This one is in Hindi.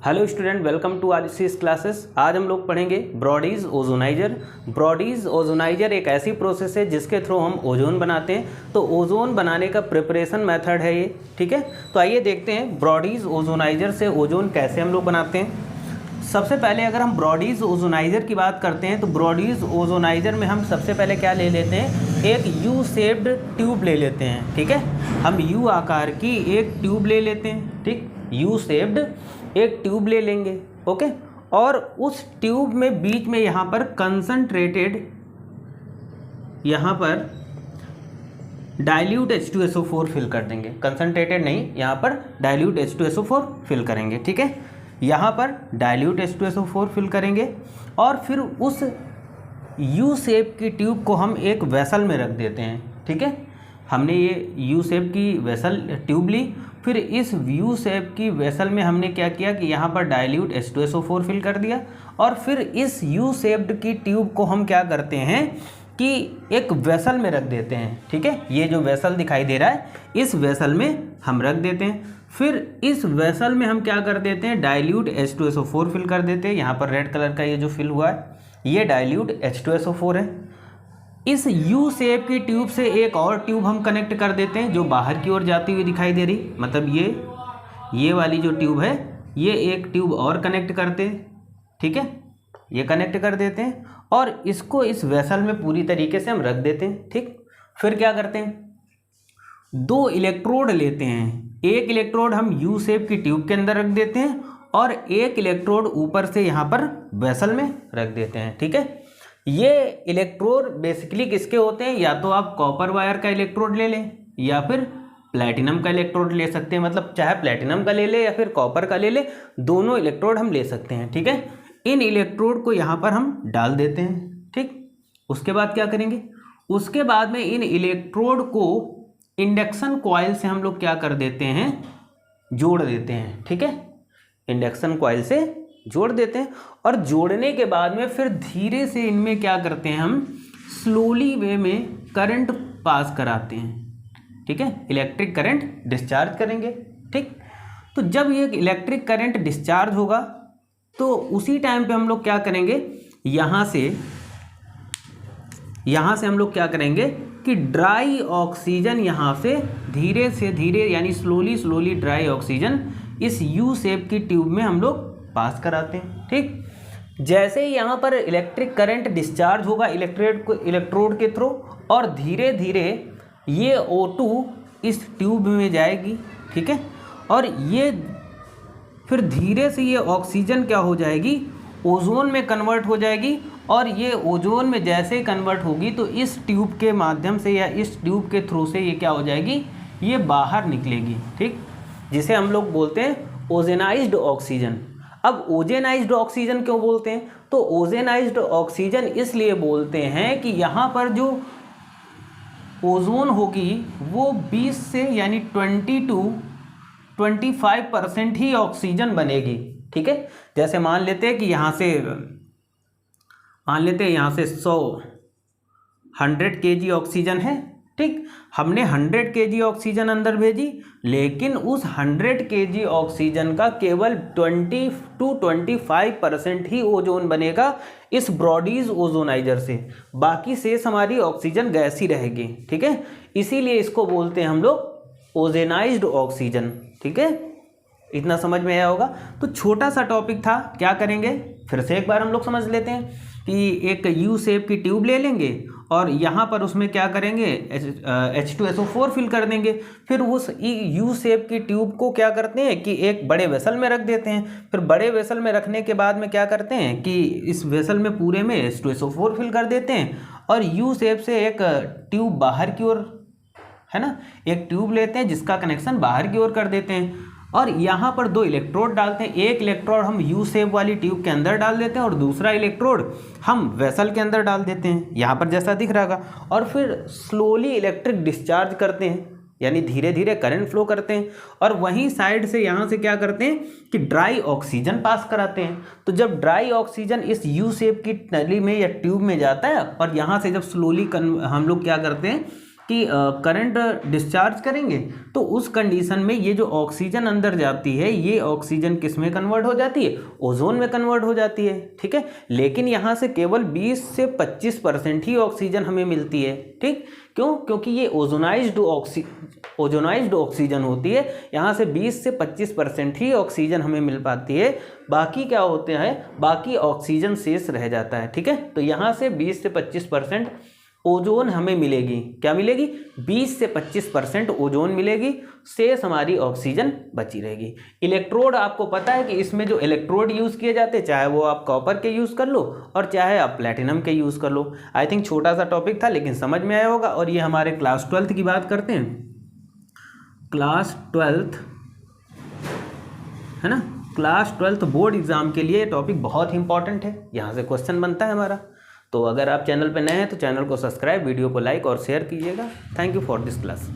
Hello student, welcome to RCS classes. आज हम लोग पढ़ेंगे ब्रॉडीज ओजोनाइजर। ब्रॉडीज ओजोनाइजर एक ऐसी प्रोसेस है जिसके थ्रू हम ओजोन बनाते हैं। तो ओजोन बनाने का प्रिपरेशन मेथड है ये, ठीक है। तो आइए देखते हैं ब्रॉडीज ओजोनाइजर से ओजोन कैसे हम लोग बनाते हैं। सबसे पहले अगर हम ब्रॉडीज ओजोनाइजर की बात करते हैं तो ब्रॉडीज ओजोनाइजर में हम सबसे पहले क्या ले लेते हैं, एक यू शेप्ड ट्यूब ले लेते हैं, ठीक है। हम यू आकार की एक ट्यूब ले लेते हैं, ठीक, यू शेप्ड एक ट्यूब ले लेंगे, ओके। और उस ट्यूब में बीच में यहाँ पर कंसंट्रेटेड, यहाँ पर डाइल्यूट H2SO4 फिल कर देंगे। कंसंट्रेटेड नहीं, यहाँ पर डाइल्यूट H2SO4 फिल करेंगे, ठीक है। यहाँ पर डाइल्यूट H2SO4 फिल करेंगे और फिर उस यू शेप की ट्यूब को हम एक वेसल में रख देते हैं, ठीक है। हमने ये यू शेप की वेसल ट्यूब ली, फिर इस यू शेप की वेसल में हमने क्या किया कि यहाँ पर डाइल्यूट H2SO4 फिल कर दिया और फिर इस यू शेप्ड की ट्यूब को हम क्या करते हैं कि एक वेसल में रख देते हैं, ठीक है। ये जो वेसल दिखाई दे रहा है इस वेसल में हम रख देते हैं। फिर इस वेसल में हम क्या कर देते हैं, डाइल्यूट H2SO4 फिल कर देते हैं। यहाँ पर रेड कलर का ये जो फिल हुआ है ये डाइल्यूट H2SO4 है। इस यू शेप की ट्यूब से एक और ट्यूब हम कनेक्ट कर देते हैं जो बाहर की ओर जाती हुई दिखाई दे रही, मतलब ये वाली जो ट्यूब है ये एक ट्यूब और कनेक्ट करते हैं, ठीक है। ये कनेक्ट कर देते हैं और इसको इस वेसल में पूरी तरीके से हम रख देते हैं, ठीक। फिर क्या करते हैं, दो इलेक्ट्रोड लेते हैं। एक इलेक्ट्रोड हम यू शेप की ट्यूब के अंदर रख देते हैं और एक इलेक्ट्रोड ऊपर से यहाँ पर वेसल में रख देते हैं, ठीक है। ये इलेक्ट्रोड बेसिकली किसके होते हैं, या तो आप कॉपर वायर का इलेक्ट्रोड ले लें या फिर प्लैटिनम का इलेक्ट्रोड ले सकते हैं। मतलब चाहे प्लैटिनम का ले ले या फिर कॉपर का ले ले, दोनों इलेक्ट्रोड हम ले सकते हैं, ठीक है। इन इलेक्ट्रोड को यहाँ पर हम डाल देते हैं, ठीक। उसके बाद क्या करेंगे, उसके बाद में इन इलेक्ट्रोड को इंडक्शन कॉइल से हम लोग क्या कर देते हैं, जोड़ देते हैं, ठीक है। इंडक्शन कॉइल से जोड़ देते हैं और जोड़ने के बाद में फिर धीरे से इनमें क्या करते हैं, हम स्लोली वे में करंट पास कराते हैं, ठीक है। इलेक्ट्रिक करंट डिस्चार्ज करेंगे, ठीक। तो जब ये इलेक्ट्रिक करंट डिस्चार्ज होगा तो उसी टाइम पे हम लोग क्या करेंगे, यहाँ से हम लोग क्या करेंगे कि ड्राई ऑक्सीजन यहाँ से धीरे यानी स्लोली ड्राई ऑक्सीजन इस यू शेप की ट्यूब में हम लोग पास कराते हैं, ठीक। जैसे ही यहाँ पर इलेक्ट्रिक करंट डिस्चार्ज होगा इलेक्ट्रोड के थ्रू और धीरे धीरे ये O2 इस ट्यूब में जाएगी, ठीक है। और ये फिर धीरे से ये ऑक्सीजन क्या हो जाएगी, ओजोन में कन्वर्ट हो जाएगी और ये ओजोन में जैसे ही कन्वर्ट होगी तो इस ट्यूब के माध्यम से या इस ट्यूब के थ्रू से ये क्या हो जाएगी, ये बाहर निकलेगी, ठीक। जिसे हम लोग बोलते हैं ओजेनाइज्ड ऑक्सीजन। अब ओजेनाइज्ड ऑक्सीजन क्यों बोलते हैं, तो ओजेनाइज्ड ऑक्सीजन इसलिए बोलते हैं कि यहाँ पर जो ओजोन होगी वो 20 से यानी 20 to 25% ही ऑक्सीजन बनेगी, ठीक है। जैसे मान लेते हैं यहाँ से 100 kg ऑक्सीजन है, ठीक। हमने 100 kg ऑक्सीजन अंदर भेजी, लेकिन उस 100 kg ऑक्सीजन का केवल 20 to 25% ही ओजोन बनेगा इस ब्रॉडीज ओजोनाइजर से। बाकी शेष हमारी ऑक्सीजन गैस ही रहेगी, ठीक है। इसीलिए इसको बोलते हैं हम लोग ओजेनाइज्ड ऑक्सीजन, ठीक है। इतना समझ में आया होगा। तो छोटा सा टॉपिक था, क्या करेंगे फिर से एक बार हम लोग समझ लेते हैं कि एक यू शेप की ट्यूब ले लेंगे और यहाँ पर उसमें क्या करेंगे, H2SO4 फिल कर देंगे। फिर उस यू शेप की ट्यूब को क्या करते हैं कि एक बड़े वेसल में रख देते हैं। फिर बड़े वेसल में रखने के बाद में क्या करते हैं कि इस वेसल में पूरे में H2SO4 फिल कर देते हैं और यू शेप से एक ट्यूब बाहर की ओर, है ना, एक ट्यूब लेते हैं जिसका कनेक्शन बाहर की ओर कर देते हैं और यहाँ पर दो इलेक्ट्रोड डालते हैं। एक इलेक्ट्रोड हम यू शेप वाली ट्यूब के अंदर डाल देते हैं और दूसरा इलेक्ट्रोड हम वेसल के अंदर डाल देते हैं, यहाँ पर जैसा दिख रहा होगा। और फिर स्लोली इलेक्ट्रिक डिस्चार्ज करते हैं, यानी धीरे धीरे करंट फ्लो करते हैं और वहीं साइड से यहाँ से क्या करते हैं कि ड्राई ऑक्सीजन पास कराते हैं। तो जब ड्राई ऑक्सीजन इस यू शेप की नली में या ट्यूब में जाता है और यहाँ से जब स्लोली हम लोग क्या करते हैं कि करंट डिस्चार्ज करेंगे तो उस कंडीशन में ये जो ऑक्सीजन अंदर जाती है ये ऑक्सीजन किस में कन्वर्ट हो जाती है, ओजोन में कन्वर्ट हो जाती है, ठीक है। लेकिन यहाँ से केवल 20 से 25% ही ऑक्सीजन हमें मिलती है, ठीक। क्यों? क्योंकि ये ओजोनाइज्ड ऑक्सीजन होती है, यहाँ से 20 से 25% ही ऑक्सीजन हमें मिल पाती है, बाकी क्या होते हैं, बाकी ऑक्सीजन शेष रह जाता है, ठीक है। तो यहाँ से 20 से 25% ओजोन हमें मिलेगी, क्या मिलेगी, 20 से 25% ओजोन मिलेगी, शेष हमारी ऑक्सीजन बची रहेगी। इलेक्ट्रोड आपको पता है कि इसमें जो इलेक्ट्रोड यूज़ किए जाते हैं, चाहे वो आप कॉपर के यूज़ कर लो और चाहे आप प्लेटिनम के यूज़ कर लो। आई थिंक छोटा सा टॉपिक था लेकिन समझ में आया होगा। और ये हमारे क्लास 12th की बात करते हैं, क्लास 12th है ना, क्लास 12th बोर्ड एग्जाम के लिए टॉपिक बहुत इंपॉर्टेंट है, यहाँ से क्वेश्चन बनता है हमारा। तो अगर आप चैनल पर नए हैं तो चैनल को सब्सक्राइब, वीडियो को लाइक और शेयर कीजिएगा। Thank you for this class.